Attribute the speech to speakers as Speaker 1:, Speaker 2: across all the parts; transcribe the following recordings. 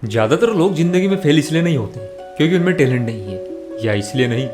Speaker 1: ज्यादातर लोग जिंदगी में फेल इसलिए नहीं होते क्योंकि उनमें टैलेंट नहीं है, या इसलिए नहीं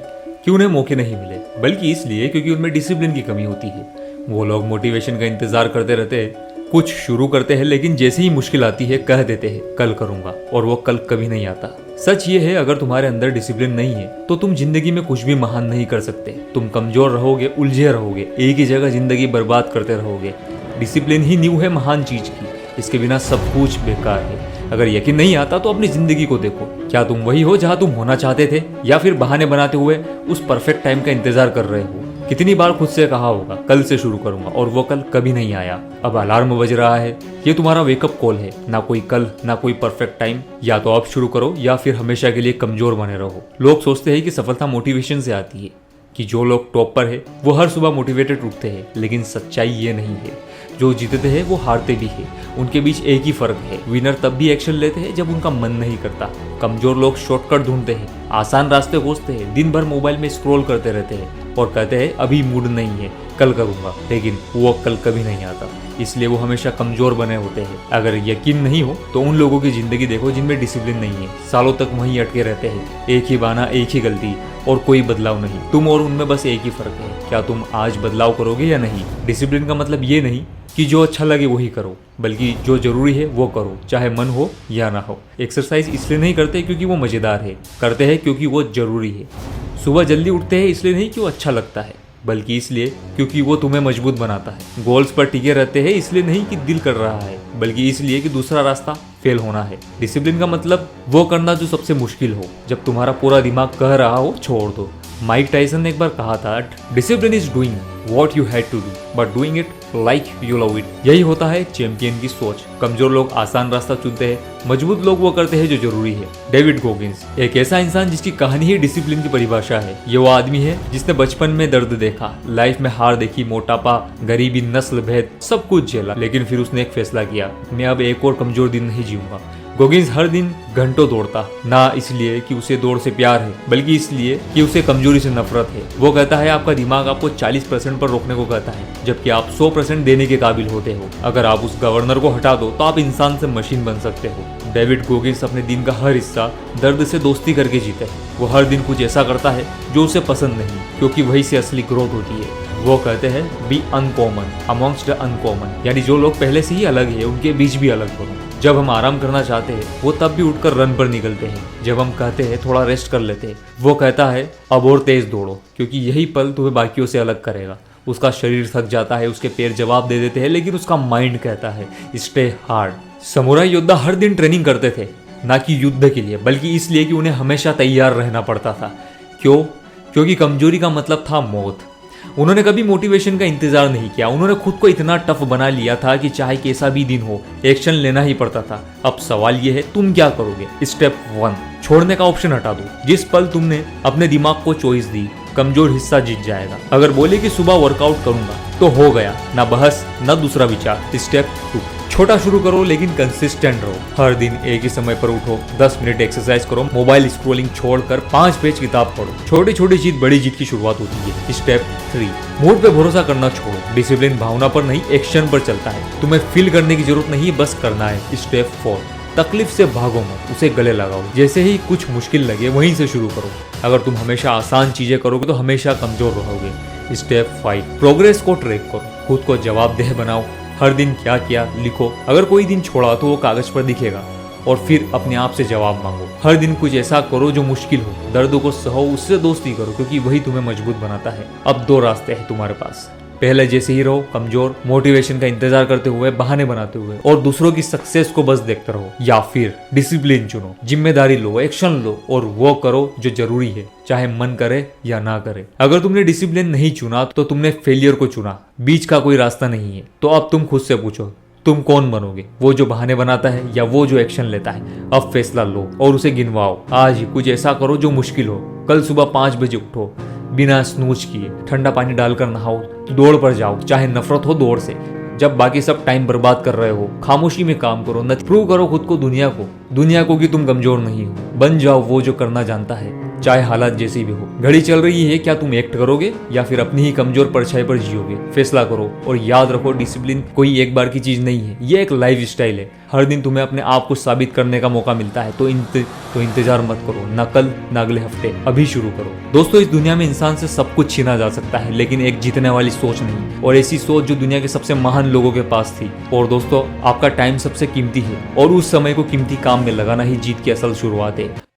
Speaker 1: कि उन्हें मौके नहीं मिले, बल्कि इसलिए क्योंकि उनमें डिसिप्लिन की कमी होती है। वो लोग मोटिवेशन का इंतजार करते रहते हैं, कुछ शुरू करते हैं, लेकिन जैसे ही मुश्किल आती है कह देते हैं कल करूंगा, और वो कल कभी नहीं आता। सच ये है, अगर तुम्हारे अंदर डिसिप्लिन नहीं है तो तुम जिंदगी में कुछ भी महान नहीं कर सकते। तुम कमजोर रहोगे, उलझे रहोगे, एक ही जगह जिंदगी बर्बाद करते रहोगे। डिसिप्लिन ही नींव है महान चीज की, इसके बिना सब कुछ बेकार है। अगर यकीन नहीं आता तो अपनी जिंदगी को देखो, क्या तुम वही हो जहां तुम होना चाहते थे, या फिर बहाने बनाते हुए उस परफेक्ट टाइम का इंतजार कर रहे हो? कितनी बार खुद से कहा होगा कल से शुरू करूंगा, और वो कल कभी नहीं आया। अब अलार्म बज रहा है, ये तुम्हारा वेकअप कॉल है। ना कोई कल, ना कोई परफेक्ट टाइम। या तो अब शुरू करो या फिर हमेशा के लिए कमजोर बने रहो। लोग सोचते हैं कि सफलता मोटिवेशन से आती है, कि जो लोग टॉप पर है वो हर सुबह मोटिवेटेड उठते हैं, लेकिन सच्चाई ये नहीं है। जो जीतते हैं वो हारते भी हैं, उनके बीच एक ही फर्क है, विनर तब भी एक्शन लेते हैं जब उनका मन नहीं करता। कमजोर लोग शॉर्टकट ढूंढते हैं, आसान रास्ते खोजते हैं, दिन भर मोबाइल में स्क्रॉल करते रहते हैं और कहते हैं अभी मूड नहीं है, कल करूंगा, लेकिन वो कल कभी नहीं आता। इसलिए वो हमेशा कमजोर बने होते हैं। अगर यकीन नहीं हो तो उन लोगों की जिंदगी देखो जिनमें डिसिप्लिन नहीं है, सालों तक वहीं अटके रहते हैं, एक ही बहाना, एक ही गलती और कोई बदलाव नहीं। तुम और उनमें बस एक ही फर्क है, क्या तुम आज बदलाव करोगे या नहीं। डिसिप्लिन का मतलब ये नहीं कि जो अच्छा लगे वही करो, बल्कि जो जरूरी है वो करो, चाहे मन हो या ना हो। एक्सरसाइज इसलिए नहीं करते क्योंकि वो मजेदार है, करते हैं क्योंकि वो जरूरी है। सुबह जल्दी उठते हैं इसलिए नहीं कि वो अच्छा लगता है, बल्कि इसलिए क्योंकि वो तुम्हें मजबूत बनाता है। गोल्स पर टिके रहते हैं इसलिए नहीं कि दिल कर रहा है, बल्कि इसलिए कि दूसरा रास्ता फेल होना है। डिसिप्लिन का मतलब वो करना जो सबसे मुश्किल हो, जब तुम्हारा पूरा दिमाग कह रहा हो छोड़ दो। माइक टाइसन ने एक बार कहा था, discipline is doing what you had to do but doing it like you love it. यही होता है चैंपियन की सोच। कमजोर लोग आसान रास्ता चुनते हैं, मजबूत लोग वो करते हैं जो जरूरी है। डेविड गोगिंस एक ऐसा इंसान जिसकी कहानी ही डिसिप्लिन की परिभाषा है। ये वो आदमी है जिसने बचपन में दर्द देखा, लाइफ में हार देखी, मोटापा, गरीबी, नस्ल भेद, सब कुछ झेला, लेकिन फिर उसने एक फैसला किया, मैं अब एक और कमजोर दिन नहीं जीऊंगा। गोगिंस हर दिन घंटों दौड़ता, ना इसलिए कि उसे दौड़ से प्यार है, बल्कि इसलिए कि उसे कमजोरी से नफरत है। वो कहता है आपका दिमाग आपको 40% पर रोकने को कहता है, जबकि आप 100% देने के काबिल होते हो। अगर आप उस गवर्नर को हटा दो तो आप इंसान से मशीन बन सकते हो। डेविड गोगिंस अपने दिन का हर हिस्सा दर्द से दोस्ती करके जीते हैं। वो हर दिन कुछ ऐसा करता है जो उसे पसंद नहीं, क्योंकि वही से असली ग्रोथ होती है। वो कहते हैं B uncommon amongst the uncommon, यानी जो लोग पहले से ही अलग है उनके बीच भी अलग बनो। जब हम आराम करना चाहते हैं वो तब भी उठकर रन पर निकलते हैं, जब हम कहते हैं थोड़ा रेस्ट कर लेते हैं वो कहता है अब और तेज दौड़ो, क्योंकि यही पल तुम्हें बाकियों से अलग करेगा। उसका शरीर थक जाता है, उसके पैर जवाब दे देते हैं, लेकिन उसका माइंड कहता है स्टे हार्ड। समुराई योद्धा हर दिन ट्रेनिंग करते थे, ना कि युद्ध के लिए, बल्कि इसलिए कि उन्हें हमेशा तैयार रहना पड़ता था। क्यों? क्योंकि कमजोरी का मतलब था मौत। उन्होंने कभी मोटिवेशन का इंतजार नहीं किया, उन्होंने खुद को इतना टफ बना लिया था कि चाहे कैसा भी दिन हो एक्शन लेना ही पड़ता था। अब सवाल यह है तुम क्या करोगे। स्टेप 1, छोड़ने का ऑप्शन हटा दो। जिस पल तुमने अपने दिमाग को चॉइस दी, कमजोर हिस्सा जीत जाएगा। अगर बोले कि सुबह वर्कआउट करूंगा तो हो गया, ना बहस ना दूसरा विचार। स्टेप 2, छोटा शुरू करो लेकिन कंसिस्टेंट रहो। हर दिन एक ही समय पर उठो, 10 मिनट एक्सरसाइज करो, मोबाइल स्क्रॉलिंग छोड़कर 5 पेज किताब पढ़ो। छोटी छोटी जीत बड़ी जीत की शुरुआत होती है। स्टेप 3, मूड पे भरोसा करना छोड़ो। डिसिप्लिन भावना पर नहीं एक्शन पर चलता है, तुम्हें फील करने की जरूरत नहीं है, बस करना है। स्टेप 4, तकलीफ से भागो मत, उसे गले लगाओ। जैसे ही कुछ मुश्किल लगे वहीं से शुरू करो। अगर तुम हमेशा आसान चीजें करोगे तो हमेशा कमजोर रहोगे। स्टेप 5, प्रोग्रेस को ट्रैक करो, खुद को जवाबदेह बनाओ। हर दिन क्या किया लिखो, अगर कोई दिन छोड़ा तो वो कागज पर दिखेगा, और फिर अपने आप से जवाब मांगो। हर दिन कुछ ऐसा करो जो मुश्किल हो, दर्द को सहो, उससे दोस्ती करो, क्योंकि वही तुम्हें मजबूत बनाता है। अब 2 रास्ते हैं तुम्हारे पास, पहले जैसे ही रहो, कमजोर, मोटिवेशन का इंतजार करते हुए, बहाने बनाते हुए, और दूसरों की सक्सेस को बस देखते रहो। या फिर डिसिप्लिन चुनो, जिम्मेदारी लो, एक्शन लो, और वो करो जो जरूरी है, चाहे मन करे या ना करे। अगर तुमने डिसिप्लिन नहीं चुना तो तुमने फेलियर को चुना, बीच का कोई रास्ता नहीं है। तो अब तुम खुद से पूछो, तुम कौन बनोगे, वो जो बहाने बनाता है या वो जो एक्शन लेता है। अब फैसला लो और उसे गिनवाओ। आज कुछ ऐसा करो जो मुश्किल हो, कल सुबह 5 बजे उठो, बिना स्नूज किए, ठंडा पानी डालकर नहाओ, दौड़ पर जाओ, चाहे नफरत हो दौड़ से। जब बाकी सब टाइम बर्बाद कर रहे हो, खामोशी में काम करो, प्रूव करो खुद को, दुनिया को कि तुम कमजोर नहीं हो। बन जाओ वो जो करना जानता है, चाहे हालात जैसी भी हो। घड़ी चल रही है, क्या तुम एक्ट करोगे या फिर अपनी ही कमजोर परछाई पर जियोगे? फैसला करो। और याद रखो, डिसिप्लिन कोई एक बार की चीज नहीं है, ये एक लाइफ स्टाइल है। हर दिन तुम्हें अपने आप को साबित करने का मौका मिलता है, तो इंतजार मत करो, ना कल ना अगले हफ्ते, अभी शुरू करो। दोस्तों, इस दुनिया में इंसान से सब कुछ छीना जा सकता है, लेकिन एक जीतने वाली सोच नहीं, और ऐसी सोच जो दुनिया के सबसे महान लोगों के पास थी। और दोस्तों, आपका टाइम सबसे कीमती है, और उस समय को कीमती काम में लगाना ही जीत की असल शुरुआत है।